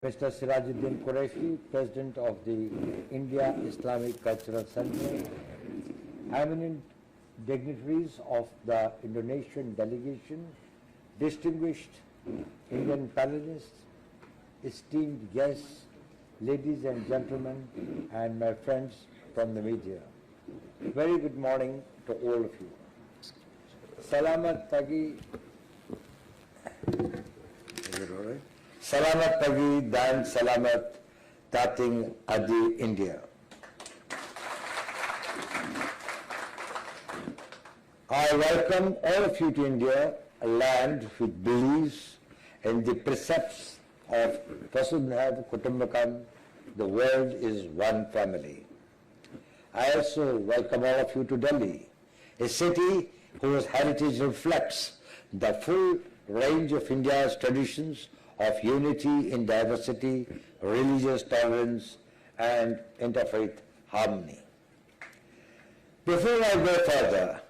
Mr. Sirajuddin Qureshi, President of the India Islamic Cultural Center, eminent dignitaries of the Indonesian delegation, distinguished Indian panelists, esteemed guests, ladies and gentlemen, and my friends from the media. Very good morning to all of you. Salamat pagi. Is it all right? Salamat pagi dan selamat datang di India. I welcome all of you to India, a land which believes in the precepts of Vasudhaiva Kutumbakam, the world is one family. I also welcome all of you to Delhi, a city whose heritage reflects the full range of India's traditions of unity in diversity, religious tolerance, and interfaith harmony. Before I go further,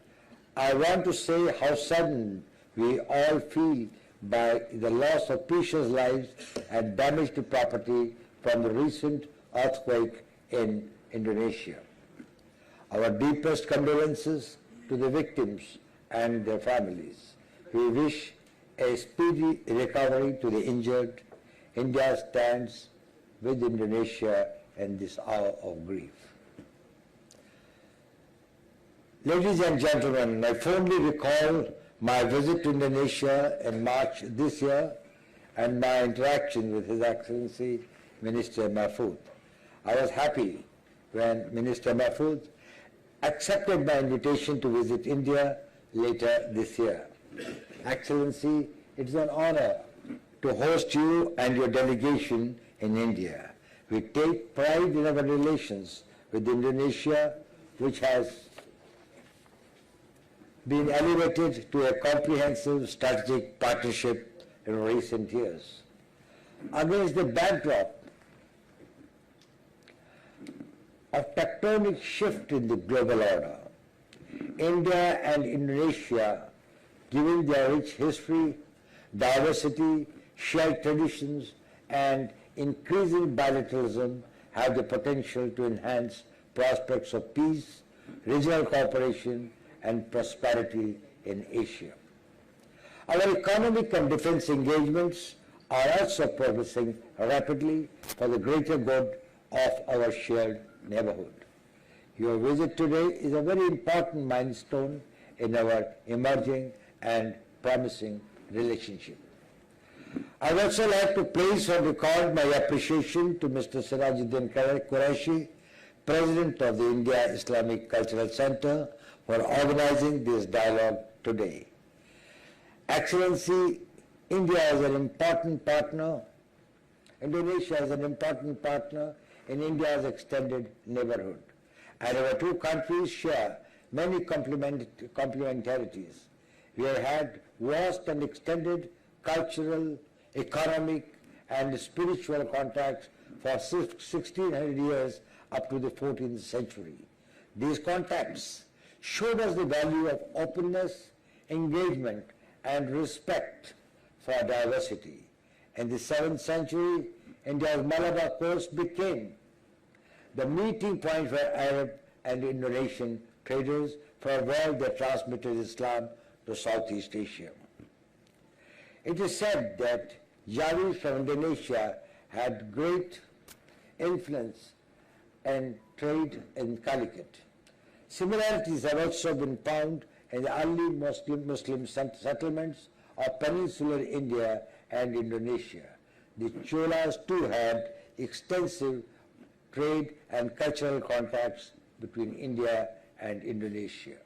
I want to say how saddened we all feel by the loss of precious lives and damage to property from the recent earthquake in Indonesia. Our deepest condolences to the victims and their families. We wish a speedy recovery to the injured. India stands with Indonesia in this hour of grief. Ladies and gentlemen, I fondly recall my visit to Indonesia in March this year and my interaction with His Excellency Minister Mahfud. I was happy when Minister Mahfud accepted my invitation to visit India later this year. Excellency, it is an honor to host you and your delegation in India. We take pride in our relations with Indonesia, which has been elevated to a comprehensive strategic partnership in recent years. Against the backdrop of tectonic shift in the global order, India and Indonesia, given their rich history, diversity, shared traditions, and increasing bilateralism, have the potential to enhance prospects of peace, regional cooperation, and prosperity in Asia. Our economic and defense engagements are also progressing rapidly for the greater good of our shared neighborhood. Your visit today is a very important milestone in our emerging and promising relationship. I would also like to place on record my appreciation to Mr. Sirajuddin Qureshi, President of the India Islamic Cultural Center, for organizing this dialogue today. Excellency, India is an important partner. Indonesia is an important partner in India's extended neighborhood, and our two countries share many complementarities. We have had vast and extended cultural, economic, and spiritual contacts for 1600 years up to the 14th century. These contacts showed us the value of openness, engagement, and respect for diversity. In the 7th century, India's Malabar coast became the meeting point for Arab and Indonesian traders from where they transmitted Islam to Southeast Asia. It is said that Javis from Indonesia had great influence in trade in Calicut. Similarities have also been found in the early Muslim settlements of peninsular India and Indonesia. The Cholas too had extensive trade and cultural contacts between India and Indonesia.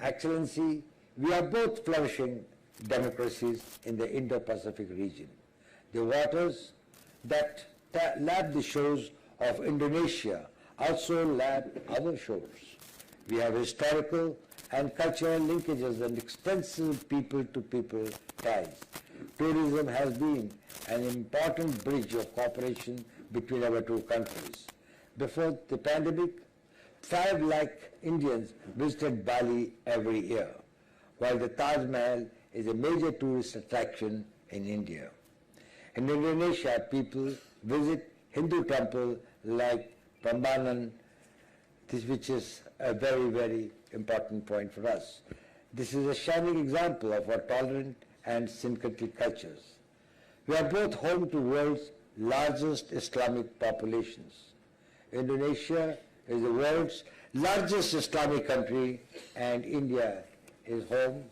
Excellency, we are both flourishing democracies in the Indo-Pacific region. The waters that lap the shores of Indonesia also lap other shores. We have historical and cultural linkages and extensive people-to-people ties. Tourism has been an important bridge of cooperation between our two countries. Before the pandemic, 5 lakh Indians visited Bali every year, while the Taj Mahal is a major tourist attraction in India. In Indonesia, people visit Hindu temple like Prambanan, which is a very, very important point for us. This is a shining example of our tolerant and syncretic cultures. We are both home to the world's largest Islamic populations. Indonesia is the world's largest Islamic country, and India is home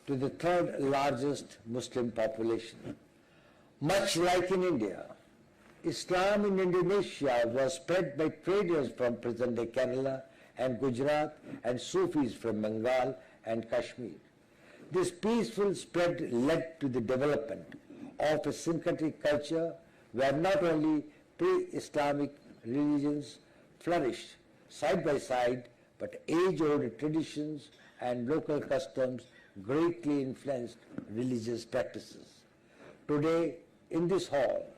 to the third largest Muslim population. Much like in India, Islam in Indonesia was spread by traders from present-day Kerala and Gujarat and Sufis from Bengal and Kashmir. This peaceful spread led to the development of a syncretic culture where not only pre-Islamic religions flourished side by side, but age-old traditions and local customs greatly influenced religious practices. Today, in this hall,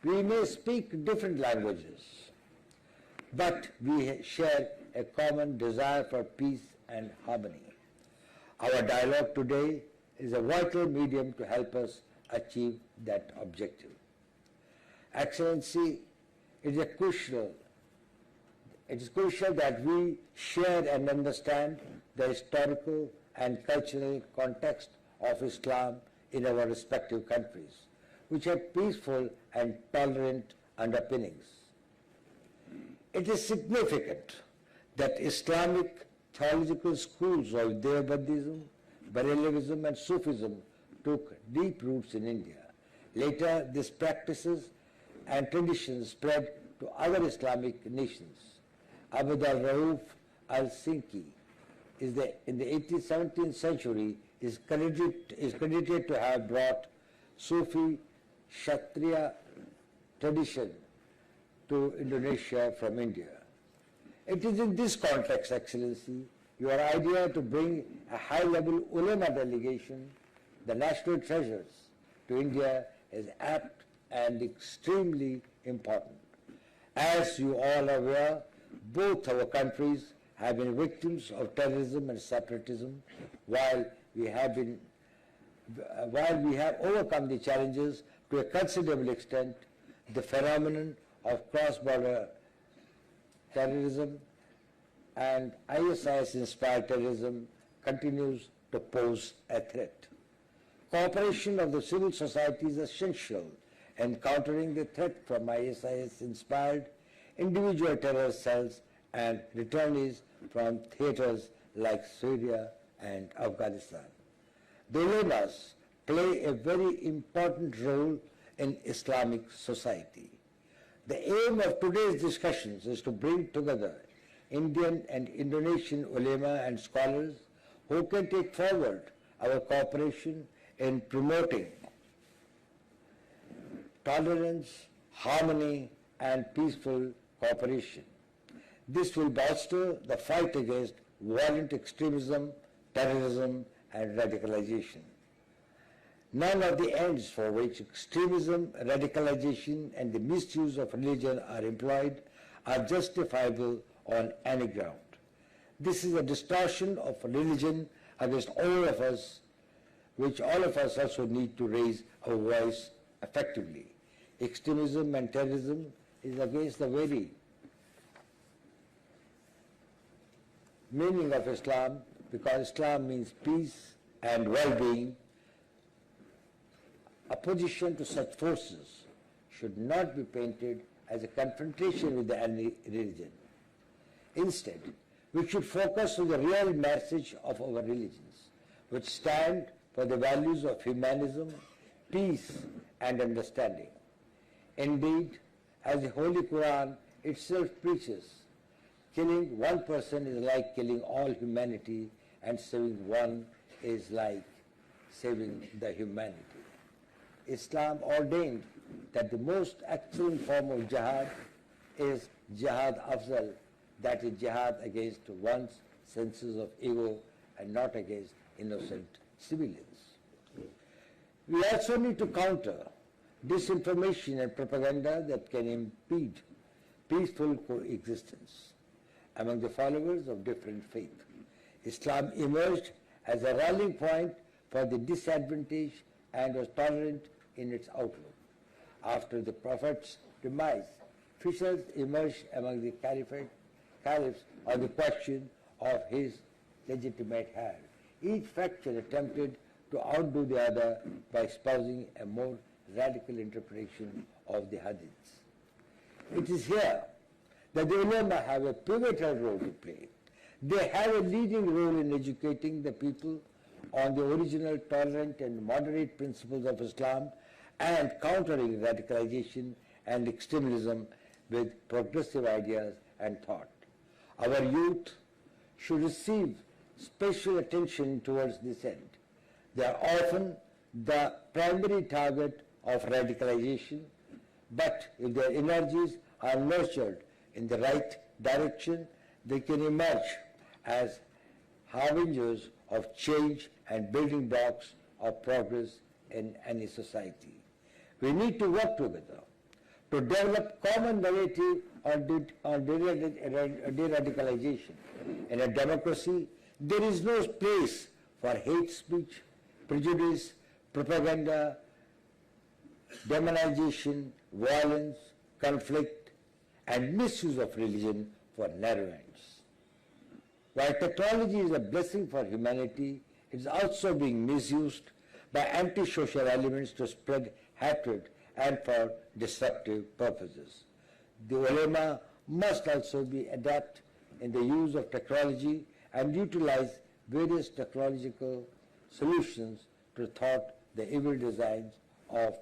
we may speak different languages, but we share a common desire for peace and harmony. Our dialogue today is a vital medium to help us achieve that objective. Excellency, it is crucial that we share and understand the historical and cultural context of Islam in our respective countries, which have peaceful and tolerant underpinnings. It is significant that Islamic theological schools of Deobandism, Barelvism and Sufism took deep roots in India. Later, these practices and traditions spread to other Islamic nations. Abd al-Rauf al-Sinki in the 17th century is credited to have brought Sufi Kshatriya tradition to Indonesia from India. It is in this context, Excellency, your idea to bring a high-level ulama delegation, the national treasures, to India is apt and extremely important. As you all are aware, both our countries have been victims of terrorism and separatism, while we have overcome the challenges to a considerable extent. The phenomenon of cross-border terrorism and ISIS-inspired terrorism continues to pose a threat. Cooperation of the civil society is essential in countering the threat from ISIS-inspired individual terror cells and returnees from theaters like Syria and Afghanistan. The ulamas play a very important role in Islamic society. The aim of today's discussions is to bring together Indian and Indonesian ulama and scholars who can take forward our cooperation in promoting tolerance, harmony, and peaceful cooperation. This will bolster the fight against violent extremism, terrorism, and radicalization. None of the ends for which extremism, radicalization, and the misuse of religion are employed are justifiable on any ground. This is a distortion of religion against all of us, which all of us also need to raise our voice effectively. Extremism and terrorism is against the very meaning of Islam, because Islam means peace and well-being. Opposition to such forces should not be painted as a confrontation with any religion. Instead, we should focus on the real message of our religions, which stand for the values of humanism, peace, and understanding. Indeed, as the Holy Quran itself preaches, killing one person is like killing all humanity, and saving one is like saving the humanity. Islam ordained that the most excellent form of jihad is jihad afzal, that is jihad against one's senses of ego and not against innocent civilians. We also need to counter disinformation and propaganda that can impede peaceful coexistence among the followers of different faiths. Islam emerged as a rallying point for the disadvantaged and was tolerant in its outlook. After the Prophet's demise, fissures emerged among the caliphs on the question of his legitimate heir. Each faction attempted to outdo the other by espousing a more radical interpretation of the hadiths. It is here that the ulama have a pivotal role to play. They have a leading role in educating the people on the original tolerant and moderate principles of Islam and countering radicalization and extremism with progressive ideas and thought. Our youth should receive special attention towards this end. They are often the primary target of radicalization, but if their energies are nurtured in the right direction, they can emerge as harbingers of change and building blocks of progress in any society. We need to work together to develop common narrative on de-radicalization. In a democracy, there is no place for hate speech, prejudice, propaganda, demonization, violence, conflict, and misuse of religion for narrow ends. While technology is a blessing for humanity, it is also being misused by anti-social elements to spread hatred and for destructive purposes. The ulama must also be adept in the use of technology and utilize various technological solutions to thwart the evil designs of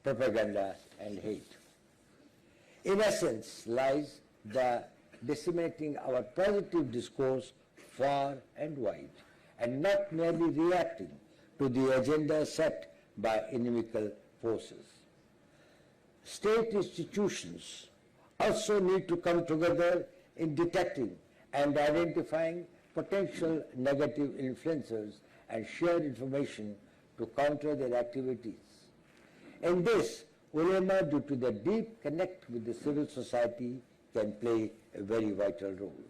propaganda and hate. In essence lies the disseminating our positive discourse far and wide, and not merely reacting to the agenda set by inimical forces. State institutions also need to come together in detecting and identifying potential negative influencers and share information to counter their activities. In this, ulama, due to their deep connect with the civil society, can play a very vital role.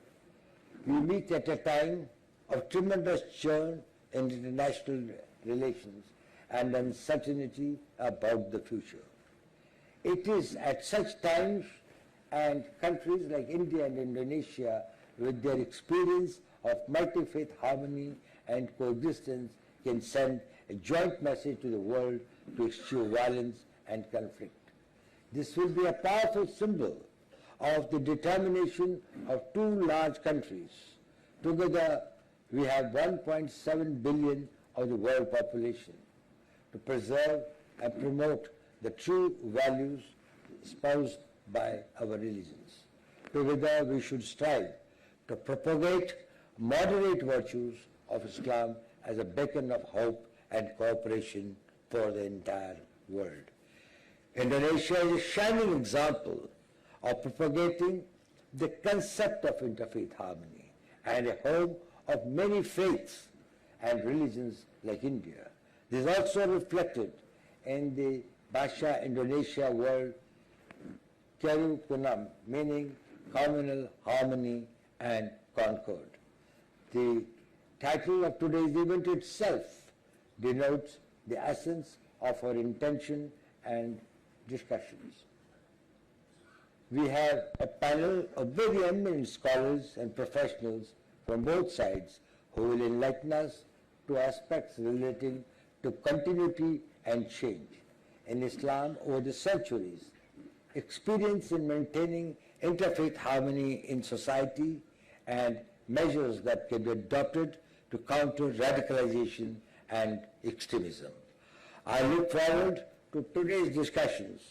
We meet at a time of tremendous churn in international relations and uncertainty about the future. It is at such times, and countries like India and Indonesia, with their experience of multi-faith harmony and coexistence, can send a joint message to the world to eschew violence and conflict. This will be a powerful symbol of the determination of two large countries. Together, we have 1.7 billion of the world population to preserve and promote the true values espoused by our religions. Together, we should strive to propagate moderate virtues of Islam as a beacon of hope and cooperation for the entire world. Indonesia is a shining example of propagating the concept of interfaith harmony and a home of many faiths and religions like India. This is also reflected in the Bahasa Indonesia word Kerukunam, meaning communal harmony and concord. The title of today's event itself denotes the essence of our intention and discussions. We have a panel of very eminent scholars and professionals from both sides who will enlighten us to aspects relating to continuity and change. In Islam, over the centuries, experience in maintaining interfaith harmony in society and measures that can be adopted to counter radicalization and extremism. I look forward to today's discussions.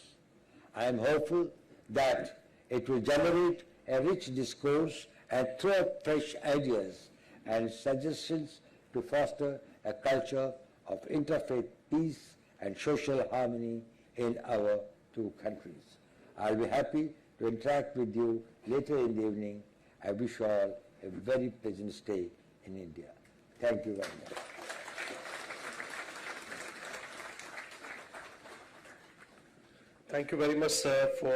I am hopeful that it will generate a rich discourse and throw up fresh ideas and suggestions to foster a culture of interfaith peace and social harmony in our two countries. I'll be happy to interact with you later in the evening. I wish you all a very pleasant stay in India. Thank you very much. Thank you very much, sir, for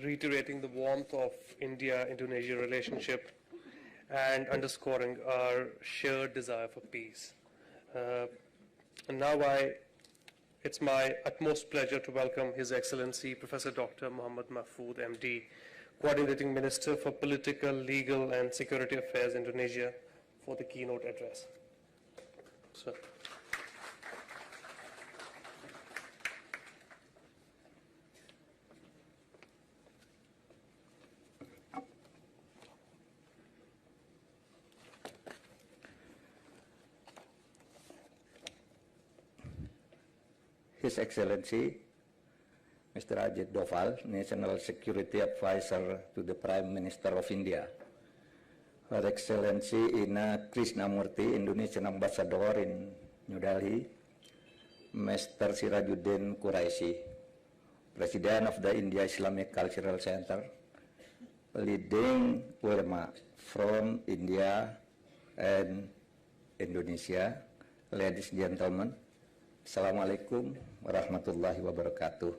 reiterating the warmth of India-Indonesia relationship and underscoring our shared desire for peace. And now I It's my utmost pleasure to welcome His Excellency Professor Dr. Muhammad Mahfood, MD, Coordinating Minister for Political, Legal and Security Affairs, Indonesia, for the keynote address. Sir. His Excellency, Mr. Ajit Doval, National Security Advisor to the Prime Minister of India, Her Excellency Ina Krishnamurti, Indonesian Ambassador in New Delhi, Mr. Sirajuddin Quraisy, President of the India Islamic Cultural Center, leading ulama from India and Indonesia, ladies and gentlemen, Assalamualaikum warahmatullahi wabarakatuh.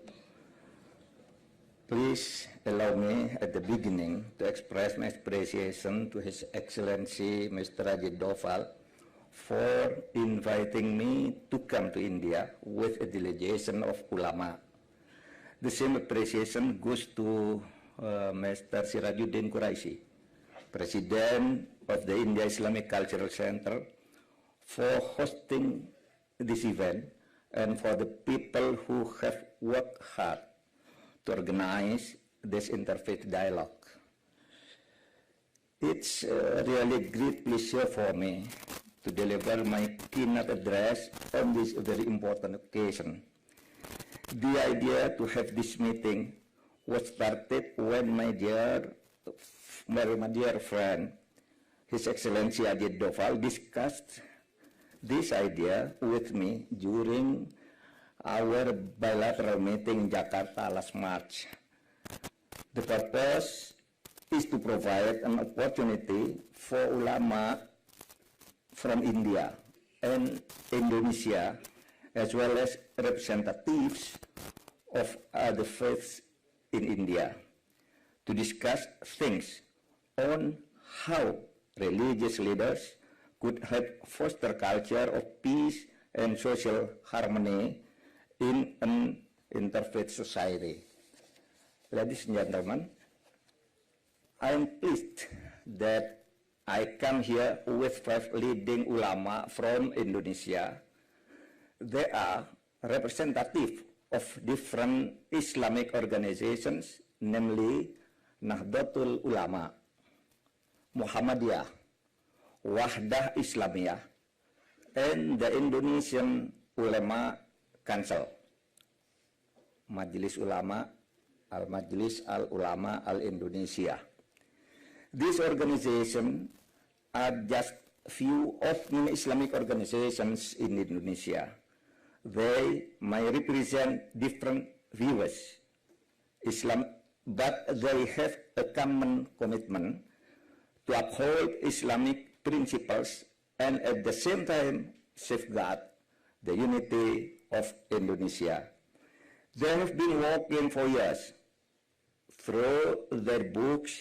Please allow me at the beginning to express my appreciation to His Excellency Mr. Ajit Doval for inviting me to come to India with a delegation of ulama. The same appreciation goes to Mr. Sirajuddin Quraisy, President of the India Islamic Cultural Center, for hosting this event and for the people who have worked hard to organize this interfaith dialogue. It's really great pleasure for me to deliver my keynote address on this very important occasion. The idea to have this meeting was started when my dear friend, His Excellency Ajit Doval, discussed this idea with me during our bilateral meeting in Jakarta last March. The purpose is to provide an opportunity for ulama from India and Indonesia, as well as representatives of other faiths in India, to discuss things on how religious leaders could help foster culture of peace and social harmony in an interfaith society. Ladies and gentlemen, I am pleased that I come here with 5 leading ulama from Indonesia. They are representative of different Islamic organizations, namely Nahdlatul Ulama, Muhammadiyah, Wahdah Islamiyah, and the Indonesian Ulama Council, Majelis Ulama, Al-Majlis Al-Ulama Al-Indonesia. These organizations are just few of many Islamic organizations in Indonesia. They may represent different views, but they have a common commitment to uphold Islamic principles and at the same time safeguard the unity of Indonesia. They have been working for years through their books,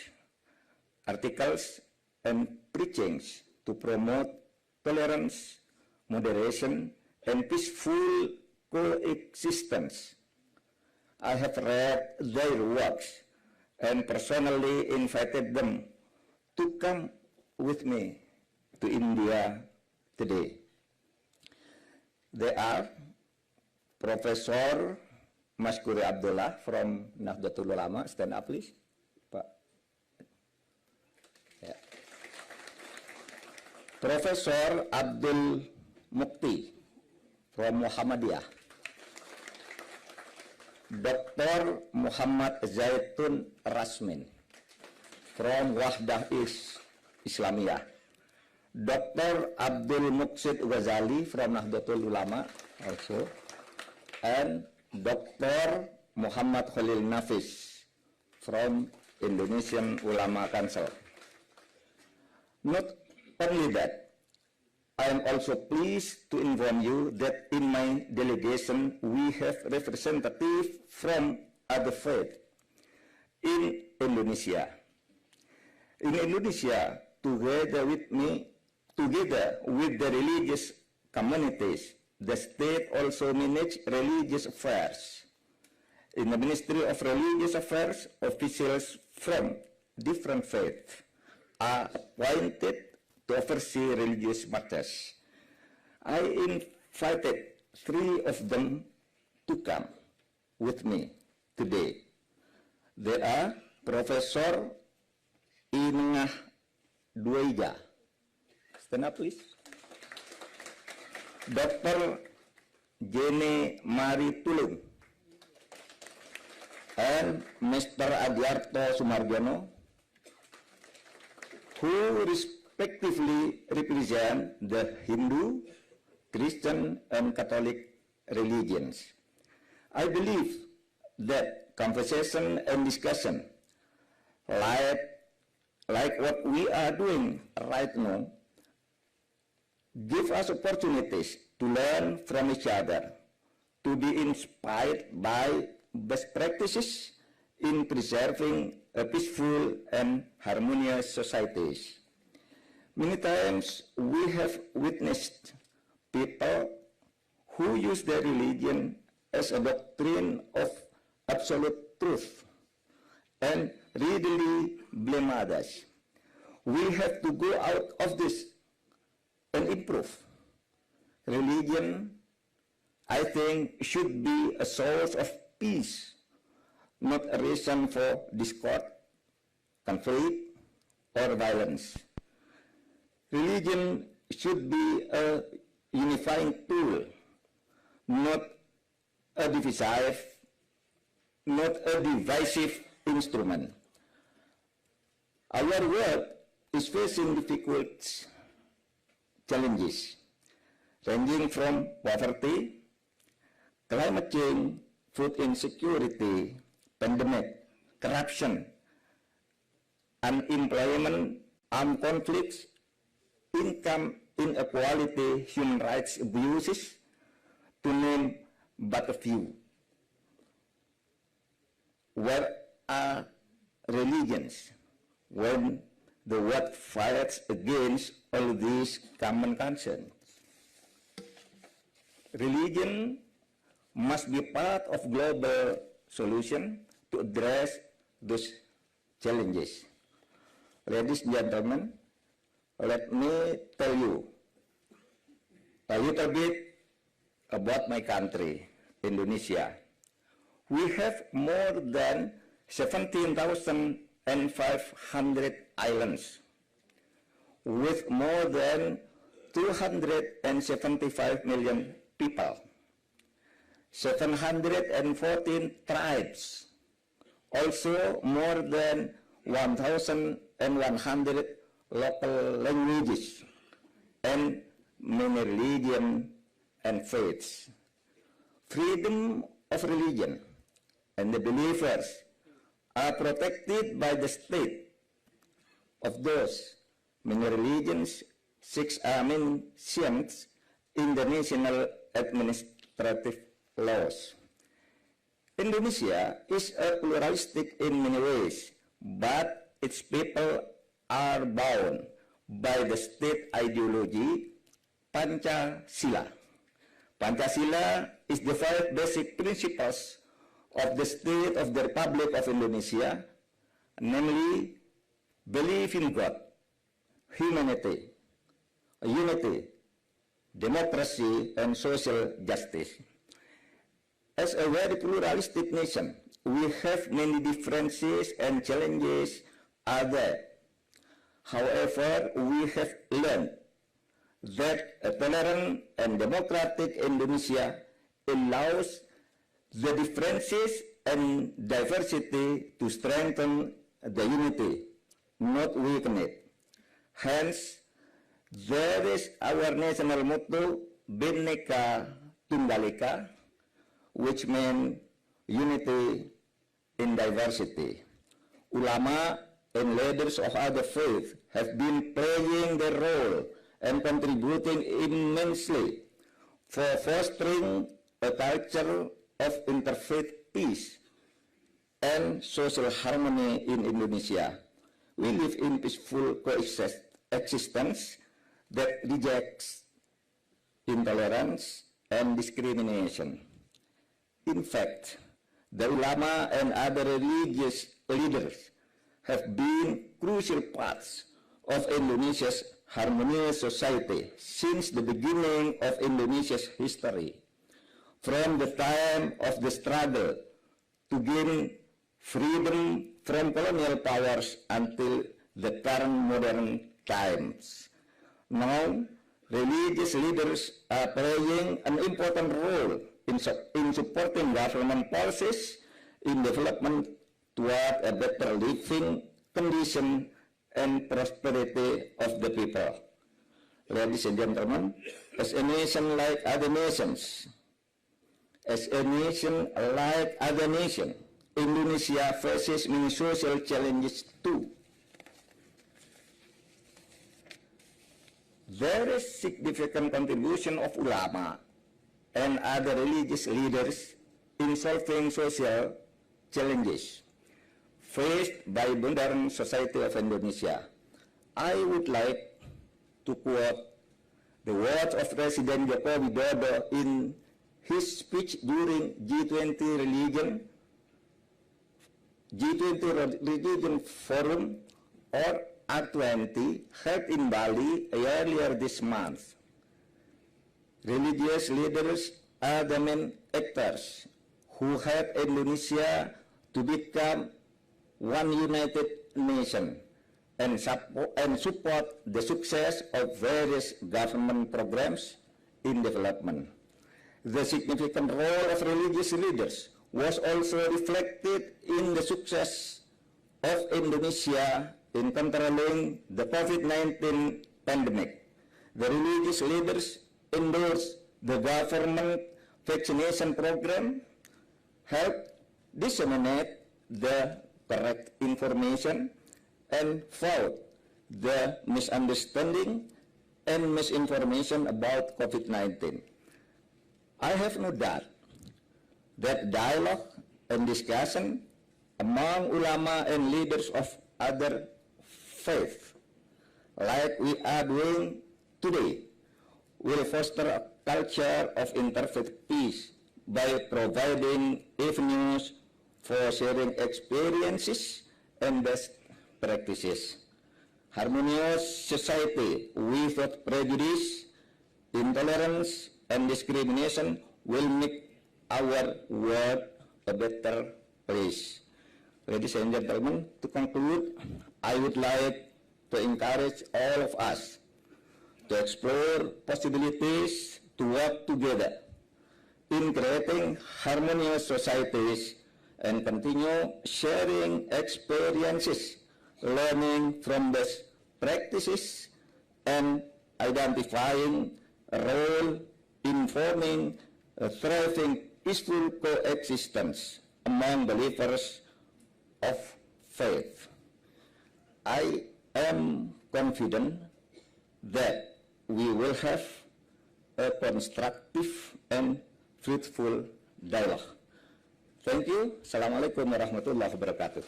articles, and preachings to promote tolerance, moderation, and peaceful coexistence. I have read their works and personally invited them to come with me to India today. They are Professor Maskuri Abdullah from Nahdlatul Ulama. Stand up, please. Pak. Yeah. Professor Abdul Mukti from Muhammadiyah. Dr. Muhammad Zaitun Rasmin from Wahdah Islamiyah. Dr. Abdul Muqsid Ghazali from Nahdlatul Ulama also, and Dr. Muhammad Khalil Nafis from Indonesian Ulama Council. Not only that, I am also pleased to inform you that in my delegation we have representatives from other faiths in Indonesia. In Indonesia, together with the religious communities the state also manages religious affairs. In the Ministry of Religious Affairs, officials from different faiths are appointed to oversee religious matters. I invited 3 of them to come with me today. They are Professor Inengah Dueja. Stand up, please. Dr. Jene Mari Tulung and Mr. Adiarto Sumarjono, who respectively represent the Hindu, Christian, and Catholic religions. I believe that conversation and discussion like what we are doing right now give us opportunities to learn from each other, to be inspired by best practices in preserving a peaceful and harmonious societies. Many times we have witnessed people who use their religion as a doctrine of absolute truth and readily blame others. We have to go out of this and improve. Religion, I think, should be a source of peace, not a reason for discord, conflict, or violence. Religion should be a unifying tool, not a divisive instrument. Our world is facing difficult challenges, ranging from poverty, climate change, food insecurity, pandemic, corruption, unemployment, armed conflicts, income inequality, human rights abuses, to name but a few. Where are religions when the world fights against all these common concerns? Religion must be part of global solution to address those challenges. Ladies and gentlemen, let me tell you a little bit about my country, Indonesia. We have more than 17,500 islands, with more than 275 million people, 714 tribes, also more than 1,100 local languages, and many religions and faiths. Freedom of religion and the believers are protected by the state of those many religions, 6 are mentioned in the national administrative laws. Indonesia is a pluralistic in many ways, but its people are bound by the state ideology Pancasila. Pancasila is the 5 basic principles of the state of the Republic of Indonesia, namely belief in God, humanity, unity, democracy, and social justice. As a very pluralistic nation, we have many differences and challenges are there. However, we have learned that a tolerant and democratic Indonesia allows the differences and diversity to strengthen the unity, not weaken it. Hence, there is our national motto, Bhinneka Tunggal Ika, which means unity in diversity. Ulama and leaders of other faiths have been playing their role and contributing immensely for fostering a culture of interfaith peace and social harmony in Indonesia. We live in peaceful coexistence that rejects intolerance and discrimination. In fact, the ulama and other religious leaders have been crucial parts of Indonesia's harmonious society since the beginning of Indonesia's history, from the time of the struggle to gain freedom from colonial powers until the current modern times. Now, religious leaders are playing an important role in supporting government policies in development toward a better living condition and prosperity of the people. Ladies and gentlemen, as a nation like other nations, Indonesia faces many social challenges too. There is significant contribution of ulama and other religious leaders in solving social challenges faced by modern society of Indonesia. I would like to quote the words of President Joko Widodo in his speech during G20 Religion Forum, or R20, held in Bali earlier this month. Religious leaders are the main actors who help Indonesia to become one united nation and support the success of various government programs in development. The significant role of religious leaders was also reflected in the success of Indonesia in controlling the COVID-19 pandemic. The religious leaders endorsed the government vaccination program, helped disseminate the correct information, and fought the misunderstanding and misinformation about COVID-19. I have no doubt that dialogue and discussion among ulama and leaders of other faiths, like we are doing today, will foster a culture of interfaith peace by providing avenues for sharing experiences and best practices. Harmonious society without prejudice, intolerance, and discrimination will make our world a better place. Ladies and gentlemen, to conclude, I would like to encourage all of us to explore possibilities to work together in creating harmonious societies and continue sharing experiences, learning from best practices, and identifying a role in forming a thriving, peaceful coexistence among believers of faith. I am confident that we will have a constructive and fruitful dialogue. Thank you. Assalamualaikum warahmatullahi wabarakatuh.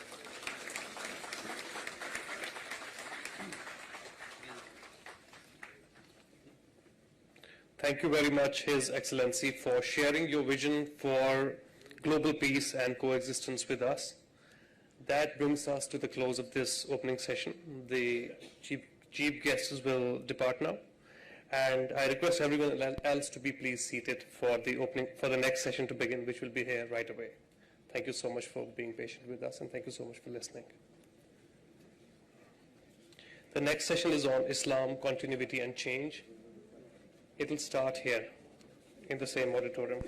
Thank you very much, His Excellency, for sharing your vision for global peace and coexistence with us. That brings us to the close of this opening session. The chief guests will depart now, and I request everyone else to be please seated for the next session to begin, which will be here right away. Thank you so much for being patient with us, and thank you so much for listening. The next session is on Islam, Continuity and Change. It will start here in the same auditorium.